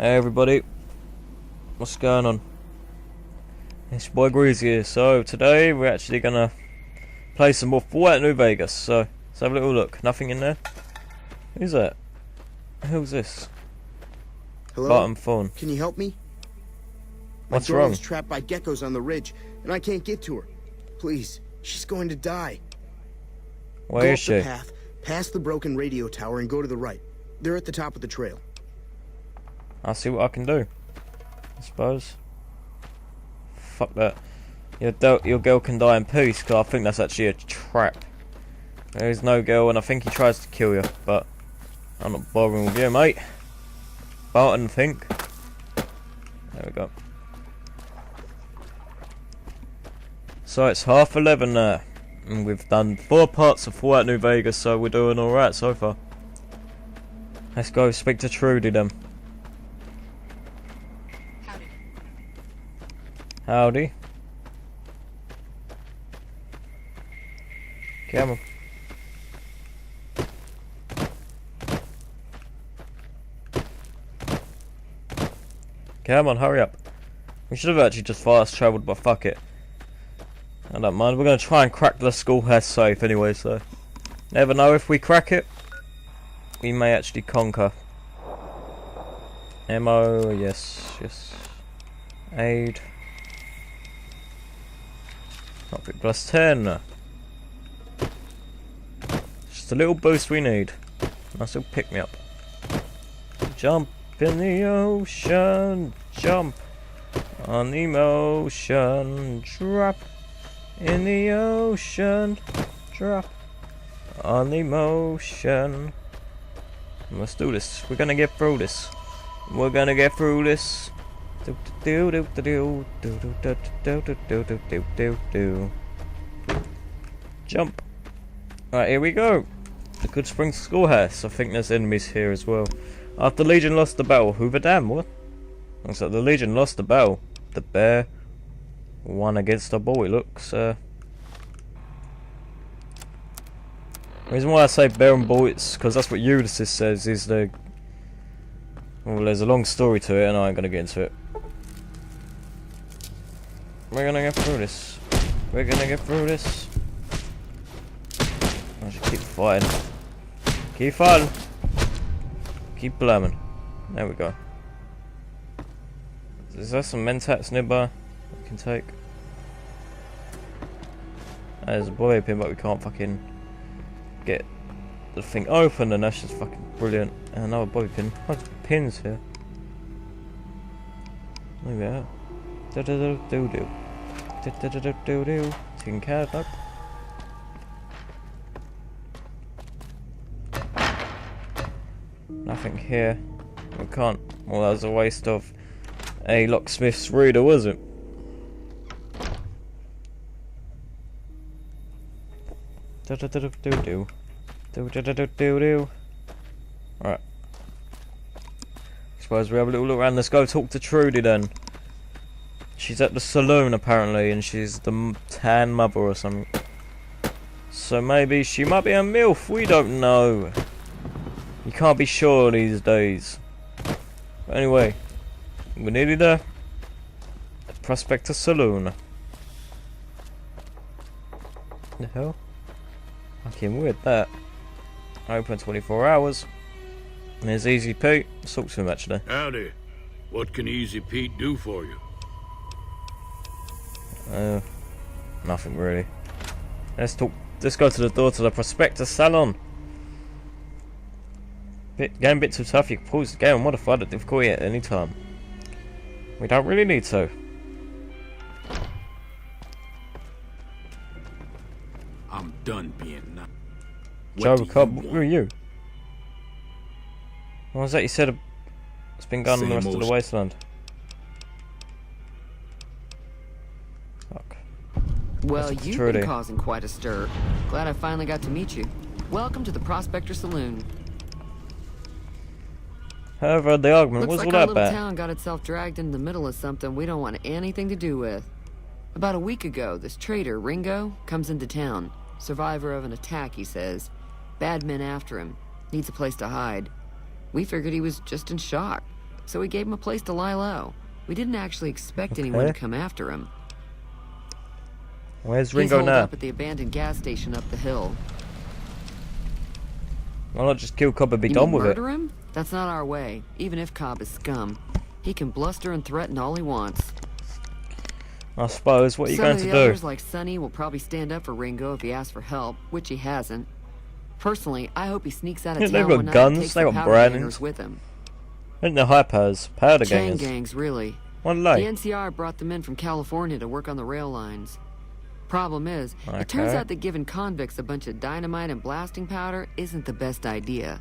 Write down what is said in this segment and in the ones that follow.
Hey everybody, what's going on? It's your boy Greasy here. So today we're actually gonna play some more Fallout New Vegas. So let's have a little look. Nothing in there. Who's that? Who's this? Hello? Bottom phone. Can you help me? What's My wrong? girl's trapped by geckos on the ridge, and I can't get to her. Please, she's going to die. Where is Go she? up the path, past the broken radio tower, and go to the right. They're at the top of the trail. I'll see what I can do, I suppose. Fuck that. Your girl can die in peace, because I think that's actually a trap. There is no girl, and I think he tries to kill you, but I'm not bothering with you, mate. Barton, think. There we go. So it's 11:30 now, and we've done 4 parts of Fallout New Vegas, so we're doing alright so far. Let's go speak to Trudy then. Howdy. Come on. Come on, hurry up. We should have actually just fast travelled, but fuck it. I don't mind. We're going to try and crack the schoolhouse safe anyway, so never know, if we crack it, we may actually conquer. Ammo, yes. Aid. Lockpick plus 10. Just a little boost we need. Nice little pick me up. Jump in the ocean. Jump on the ocean. Drop in the ocean. Drop on the ocean. Let's do this. We're gonna get through this. We're gonna get through this. Jump. Alright, here we go. The Good Spring Schoolhouse. I think there's enemies here as well. After the Legion lost the battle. Hoover Dam, what? Looks like the Legion lost the battle. The bear won against the bull, it looks. The reason why I say bear and bull, it's because that's what Ulysses says is the... Well, there's a long story to it and I ain't gonna get into it. We're gonna get through this. We're gonna get through this. I should keep fighting. Keep fighting. Keep blamming. There we go. Is there some mentats nearby we can take? There's a bobby pin, but we can't fucking get the thing open, and that's just fucking brilliant. And another bobby pin. Lots of pins here. There we go. Do-do-do-do-do. Do-do-do-do-do-do. Tin can, nope. Nothing here. We can't. Well, that was a waste of a locksmith's reader, was it? Do-do-do-do-do. Do-do-do-do-do. Alright. Suppose we have a little look around. Let's go talk to Trudy then. She's at the saloon apparently, and she's the tan mother or something. So maybe she might be a MILF, we don't know. You can't be sure these days. But anyway, we're nearly there. At Prospector Saloon. The hell? Fucking weird that. Open 24 hours. And there's Easy Pete. Let's talk to him actually. Howdy. What can Easy Pete do for you? Nothing really. Let's talk. Let's go to the door to the Prospector Salon. Getting a bit too tough. You can pause the game and modify the difficulty at any time. We don't really need to. I'm done being nuts. Joe, who are you? What was that you said? It's been gone on the rest of the wasteland. Fuck. Well, you've been causing quite a stir. Glad I finally got to meet you. Welcome to the Prospector Saloon. However, the argument Looks was like all our that little bad. town got itself dragged in the middle of something we don't want anything to do with. About a week ago, this traitor, Ringo, comes into town. Survivor of an attack, he says. Bad men after him. Needs a place to hide. We figured he was just in shock. so we gave him a place to lie low. We didn't actually expect anyone to come after him. Where's He's Ringo holed now? up at the abandoned gas station up the hill. Why not just kill Cobb and be You done mean with it? murder him? That's not our way, even if Cobb is scum. He can bluster and threaten all he wants. I suppose. What are you Some going of to the do? others, like Sonny, will probably stand up for Ringo if he asks for help, which he hasn't. Personally, I hope he sneaks out of Yeah, town they've got one night guns, and takes they've the got powder brandings. gangers with him. Ain't the hypers, powder Chain gangers. gangs, really. What are The they? NCR brought them in from California to work on the rail lines. Problem is, it turns Okay. out that giving convicts a bunch of dynamite and blasting powder isn't the best idea.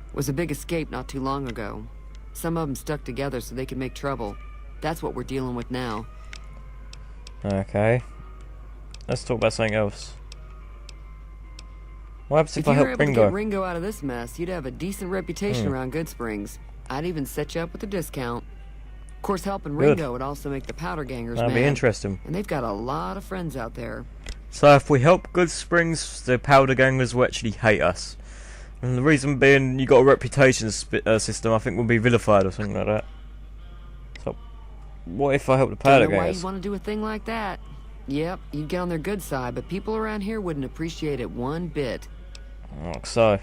It was a big escape not too long ago. Some of them stuck together so they could make trouble. That's what we're dealing with now. Okay. Let's talk about something else. What happens if If I you were help able to get Ringo? Ringo out of this mess, you'd have a decent reputation around Good Springs. I'd even set you up with a discount. Of course, helping Good. Ringo would also make the powder gangers That'd mad. be interesting. And they've got a lot of friends out there. So if we help Good Springs, the powder gangers will actually hate us. And the reason being, you got a reputation system, I think we'll be vilified or something like that. So, what if I help the powder Don't know why gangers? you'd want to do a thing like that. Yep, you'd get on their good side, but people around here wouldn't appreciate it one bit. Oh, so.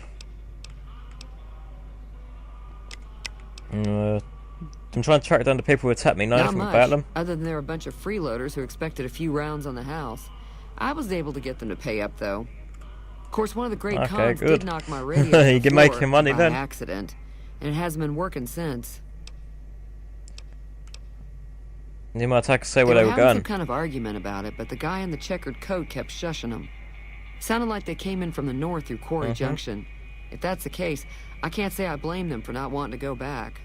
I'm trying to track down the people who attacked me. Know Not anything much, about them? other than they're a bunch of freeloaders who expected a few rounds on the house. I was able to get them to pay up, though. Of course, one of the great Okay, cons good. did knock my radio off You the can make floor your money by then. accident, and it hasn't been working since. You might attack and say where They they were were having going. some kind of argument about it, but the guy in the checkered coat kept shushing them. Sounded like they came in from the north through Quarry Junction. If that's the case, I can't say I blame them for not wanting to go back.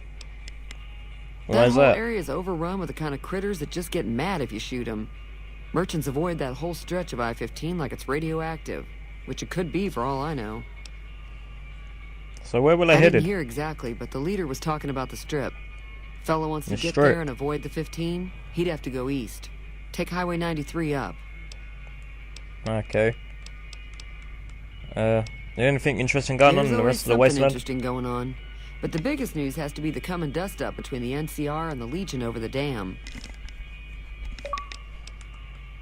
Why is whole that? area is overrun with the kind of critters that just get mad if you shoot them. Merchants avoid that whole stretch of I-15 like it's radioactive, which it could be for all I know. So where were they I headed? didn't hear exactly, but the leader was talking about the strip. Fella wants to The get strip. there and avoid the 15, he'd have to go east. Take Highway 93 up. Okay. Anything interesting going on There's in the always rest of the something wasteland? interesting going on. But the biggest news has to be the come and dust up between the NCR and the Legion over the dam.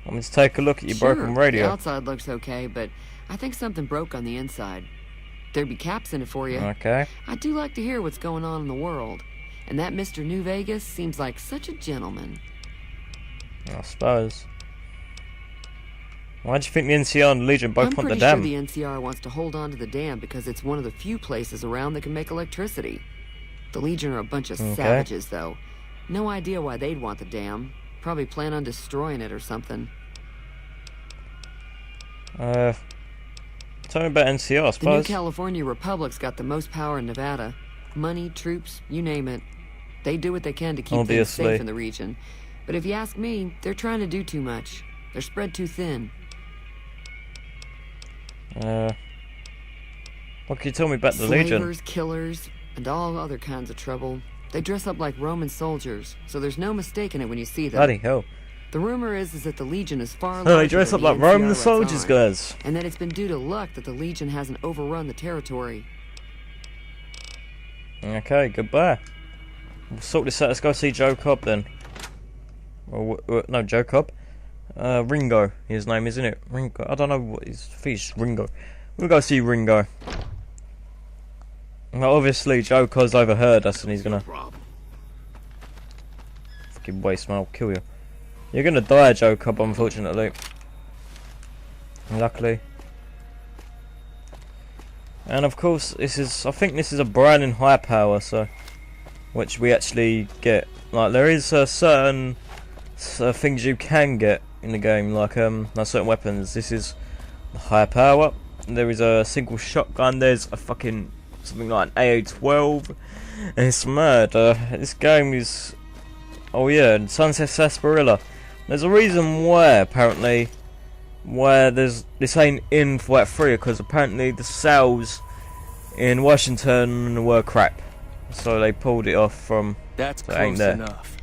Want me to take a look at your Sure, broken the radio? outside looks okay, but I think something broke on the inside. There'd be caps in it for you. Okay. I do like to hear what's going on in the world. And that Mr. New Vegas seems like such a gentleman. I suppose. Why do you think the NCR and the Legion both I'm want the pretty dam? sure the NCR wants to hold on to the dam because it's one of the few places around that can make electricity. The Legion are a bunch of savages, though. No idea why they'd want the dam. Probably plan on destroying it or something. Tell me about NCR, I The New suppose. California Republic's got the most power in Nevada. Money, troops, you name it. They do what they can to keep things Obviously. safe in the region. But if you ask me, they're trying to do too much. They're spread too thin. What can you tell me about the Legion? Slavers, killers, and all other kinds of trouble. They dress up like Roman soldiers, so there's no mistaking it when you see them. Bloody hell. The rumor is that the Legion is far Oh, larger they dress than up the like NCR Roman lets soldiers, on, guys. and that it's been due to luck that the Legion hasn't overrun the territory. Okay, goodbye. We'll sort this out. Let's go see Joe Cobb then. Or, no, Joe Cobb. Ringo, his name, isn't it? Ringo. I don't know what his fish. Ringo. We'll go see Ringo. Now, obviously, Joe Cobb's overheard us and he's gonna Problem. fucking waste, man. I'll kill you. You're gonna die, Joe Cobb, unfortunately. Luckily. And of course, I think this is a brand in high power, so which we actually get. Like there is certain things you can get in the game, like certain weapons. This is the high power. There is a single shotgun. There's a fucking something like an AA-12. And it's mad. This game is. Oh yeah, and Sunset Sarsaparilla. There's a reason why apparently. Where this ain't in for that free, because apparently the sales in Washington were crap, so they pulled it off from. That's So it ain't close there. enough.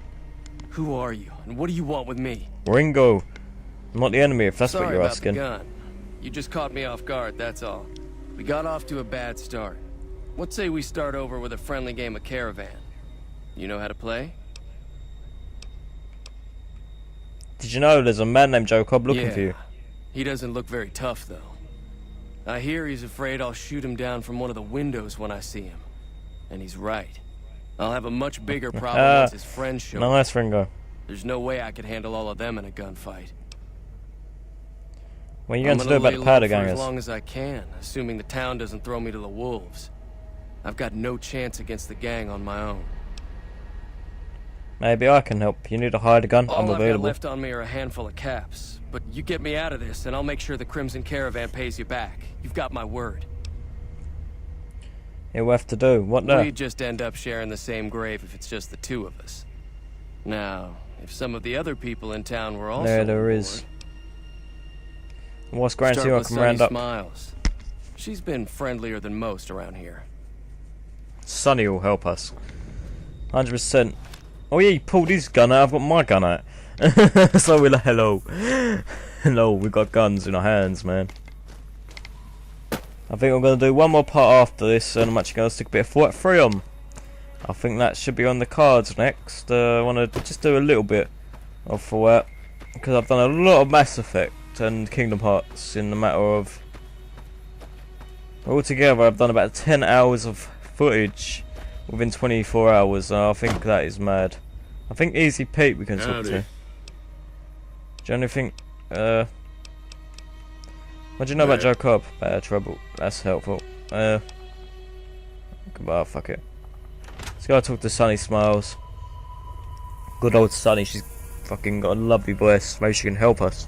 Who are you, and what do you want with me? Ringo. I'm not the enemy, if that's Sorry what you're about asking. the gun. You just caught me off guard, that's all. We got off to a bad start. What say we start over with a friendly game of Caravan? You know how to play? Did you know there's a man named Joe Cobb looking for you? He doesn't look very tough, though. I hear he's afraid I'll shoot him down from one of the windows when I see him. And he's right. I'll have a much bigger problem once his friends show up. Nice, Ringo. There's no way I could handle all of them in a gunfight. What are you going to do about the powder As gangers? long as I can, assuming the town doesn't throw me to the wolves. I've got no chance against the gang on my own. Maybe I can help. You need a hired gun? I'm All I've got available. left on me are a handful of caps. But you get me out of this, and I'll make sure the Crimson Caravan pays you back. You've got my word. It will have to do. What now? We just end up sharing the same grave if it's just the two of us. Now, if some of the other people in town were also There on is. board, What's guaranteed start I with can Sunny round up? Smiles. She's been friendlier than most around here. Sonny will help us. 100%. Oh yeah, he pulled his gun out. I've got my gun out. So we're like, hello. Hello, we got guns in our hands, man. I think I'm going to do one more part after this, and I'm actually going to stick a bit of Fallout 3 on. I think that should be on the cards next. I want to just do a little bit of Fallout, because I've done a lot of Mass Effect and Kingdom Hearts in the matter of... Altogether, I've done about 10 hours of footage within 24 hours. I think that is mad. I think Easy Pete we can talk Howdy. to. Do you think... what do you know about Joe Cobb? Bad trouble. That's helpful. Goodbye, fuck it. Let's go talk to Sunny Smiles. Good old Sunny, she's fucking got a lovely voice. Maybe she can help us.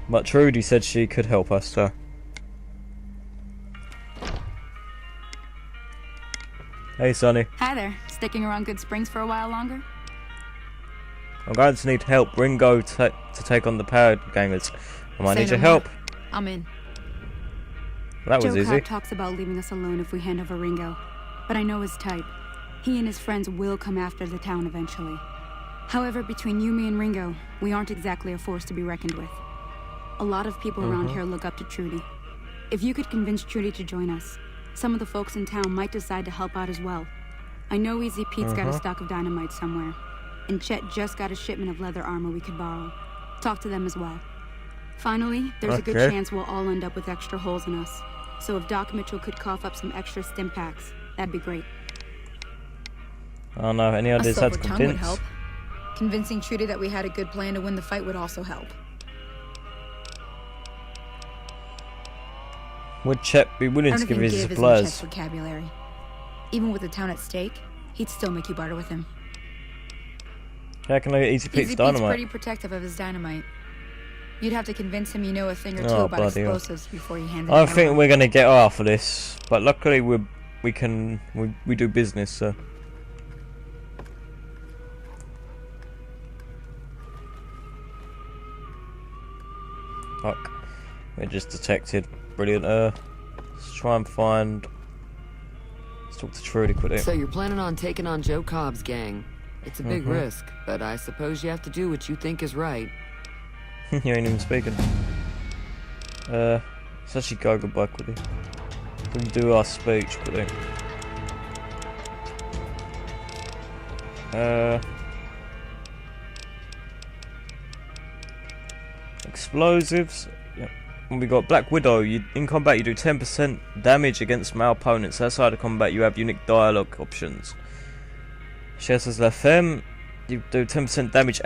But Trudy said she could help us, so... Hey Sonny, Hi there. Sticking around Good Springs for a while longer? I'm going to need help Ringo to take on the power gangers. I might Say need no your more. help. I'm in. That was Joe easy. Cobb talks about leaving us alone if we hand over Ringo, but I know his type. He and his friends will come after the town eventually. However, between you, me, and Ringo, we aren't exactly a force to be reckoned with. A lot of people around here look up to Trudy. If you could convince Trudy to join us, some of the folks in town might decide to help out as well. I know Easy Pete's got a stock of dynamite somewhere, and Chet just got a shipment of leather armor we could borrow. Talk to them as well. Finally, there's a good Okay. chance we'll all end up with extra holes in us. So if Doc Mitchell could cough up some extra stim packs, that'd be great. I don't know, any A ideas how to silver tongue would convince? help. Convincing Trudy that we had a good plan to win the fight would also help. Would Chet be I willing don't to give even his give his supplies? Chet's vocabulary. Even with the town at stake, he'd still make you barter with him. How can I get Easy Pete's Easy Pete's dynamite? pretty protective of his dynamite. You'd have to convince him you know a thing or two Oh, about bloody hell. explosives before you hand it I over. think we're gonna get off of this, but luckily we do business, so. Fuck. We're just detected. Brilliant. Let's try and find... Let's talk to Trudy quickly. So you're planning on taking on Joe Cobb's gang. It's a big risk, but I suppose you have to do what you think is right. You ain't even speaking. Let's actually go goodbye quickly. We can do our speech quickly. Explosives. Yep. And we got Black Widow. In combat, you do 10% damage against male opponents. Outside of combat, you have unique dialogue options. Chasses La Femme. You do 10% damage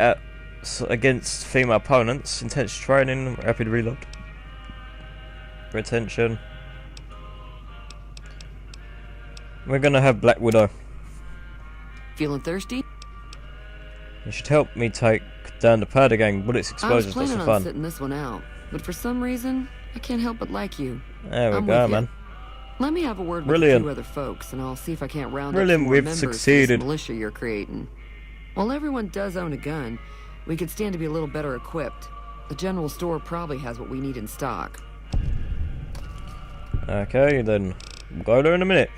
against female opponents. Intense training. Rapid reload. Retention. We're gonna have Black Widow. Feeling thirsty? You should help me take down the powder gang. Bullets, I was explosions, lots planning of on fun. sitting this one out, but for some reason, I can't help but like you. There we I'm go, with you. man. Let me have a word with Brilliant. a few other folks, and I'll see if I can't round Brilliant, up some more we've members for this succeeded. militia you're creating. While everyone does own a gun, we could stand to be a little better equipped. The general store probably has what we need in stock. Okay, then we'll go there in a minute.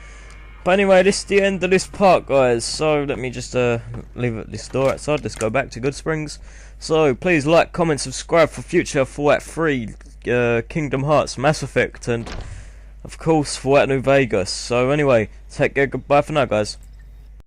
But anyway, this is the end of this part, guys. So let me just leave at this door outside. Let's go back to Good Springs. So please like, comment, subscribe for future Fallout 3, Kingdom Hearts, Mass Effect, and of course Fallout New Vegas. So anyway, take care. Goodbye for now, guys.